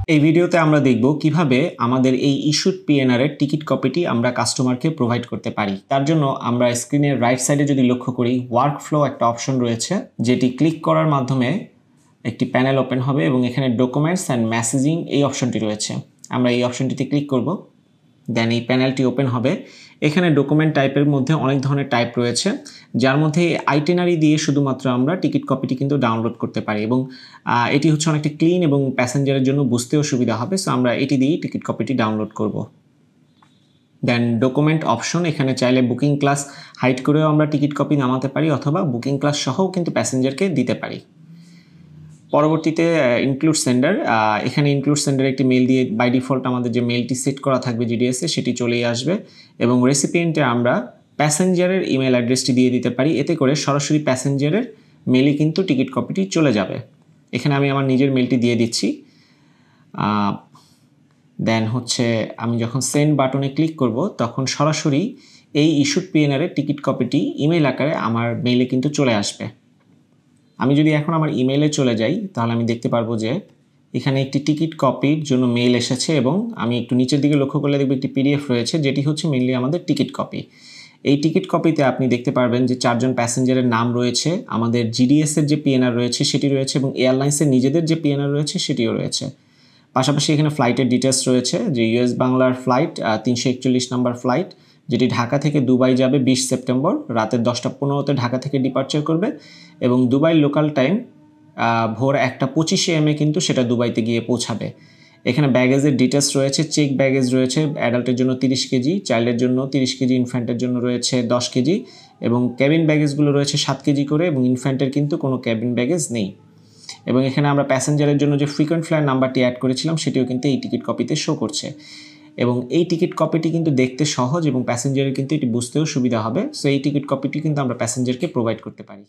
এই ভিডিওতে আমরা দেখব কিভাবে আমাদের এই ইস্যুড পিএনআর এর টিকিট কপিটি আমরা কাস্টমারকে প্রোভাইড করতে পারি। তার জন্য আমরা স্ক্রিনের রাইট সাইডে যদি লক্ষ্য করি, ওয়ার্ক ফ্লো একটা অপশন রয়েছে, যেটি ক্লিক করার মাধ্যমে একটি প্যানেল ওপেন হবে এবং এখানে ডকুমেন্টস অ্যান্ড মেসেজিং এই অপশনটি রয়েছে। আমরা এই অপশনটিতে ক্লিক করব, দেন এই প্যানেলটি ওপেন হবে। এখানে ডকুমেন্ট টাইপের মধ্যে অনেক ধরনের টাইপ রয়েছে, যার মধ্যে আইটিনারি দিয়ে শুধুমাত্র আমরা টিকিট কপিটি কিন্তু ডাউনলোড করতে পারি এবং এটি হচ্ছে অনেকটা ক্লিন এবং প্যাসেঞ্জারের জন্য বুঝতেও সুবিধা হবে। সো আমরা এটি দিয়েই টিকিট কপিটি ডাউনলোড করব। দেন ডকুমেন্ট অপশন, এখানে চাইলে বুকিং ক্লাস হাইড করেও আমরা টিকিট কপি নামাতে পারি অথবা বুকিং ক্লাস সহও কিন্তু প্যাসেঞ্জারকে দিতে পারি। পরবর্তীতে ইনক্লুড সেন্ডার, এখানে ইনক্লুড সেন্ডার একটি মেল দিয়ে বাই ডিফল্ট আমাদের যে মেলটি সেট করা থাকবে জিডিএসে সেটি চলেই আসবে এবং রেসিপিয়েন্টে আমরা প্যাসেঞ্জারের ইমেল অ্যাড্রেসটি দিয়ে দিতে পারি। এতে করে সরাসরি প্যাসেঞ্জারের মেলে কিন্তু টিকিট কপিটি চলে যাবে। এখানে আমি আমার নিজের মেলটি দিয়ে দিচ্ছি। দেন হচ্ছে আমি যখন সেন্ড বাটনে ক্লিক করব তখন সরাসরি এই ইস্যুড পিএনআর এর টিকিট কপিটি ইমেল আকারে আমার মেলে কিন্তু চলে আসবে। আমি যদি এখন আমার ইমেলে চলে যাই তাহলে আমি দেখতে পারবো যে এখানে একটি টিকিট কপির জন্য মেল এসেছে এবং আমি একটু নিচের দিকে লক্ষ্য করলে দেখব একটি পিডিএফ রয়েছে, যেটি হচ্ছে মেইনলি আমাদের টিকিট কপি। এই টিকিট কপিতে আপনি দেখতে পারবেন যে 4 জন প্যাসেঞ্জারের নাম রয়েছে, আমাদের জিডিএসের যে পিএনআর রয়েছে সেটি রয়েছে এবং এয়ারলাইন্সের নিজেদের যে পিএনআর রয়েছে সেটিও রয়েছে। পাশাপাশি এখানে ফ্লাইটের ডিটেলস রয়েছে, যে ইউএস বাংলার ফ্লাইট 341 নম্বর ফ্লাইট, যেটি ঢাকা থেকে দুবাই যাবে 20 সেপ্টেম্বর রাতের 10:15-তে ঢাকা থেকে ডিপার্চার করবে এবং দুবাই লোকাল টাইম ভোর 1:25 AM কিন্তু সেটা দুবাইতে গিয়ে পৌঁছাবে। এখানে ব্যাগেজের ডিটেলস রয়েছে, চেক ব্যাগেজ রয়েছে, অ্যাডাল্টের জন্য 30 কেজি, চাইল্ডের জন্য 30 কেজি, ইনফ্যান্টের জন্য রয়েছে 10 কেজি এবং ক্যাবিন ব্যাগেজগুলো রয়েছে 7 কেজি করে এবং ইনফ্যান্টের কিন্তু কোনো ক্যাবিন ব্যাগেজ নেই। এবং এখানে আমরা প্যাসেঞ্জারের জন্য যে ফ্রিকোয়েন্ট ফ্লায়ার নাম্বারটি অ্যাড করেছিলাম সেটিও কিন্তু এই টিকিট কপিতে শো করছে এবং এই টিকিট কপিটি কিন্তু দেখতে সহজ এবং প্যাসেঞ্জারের কিন্তু এটি বুঝতেও সুবিধা হবে। সো এই টিকিট কপিটি কিন্তু আমরা প্যাসেঞ্জারকে প্রোভাইড করতে পারি।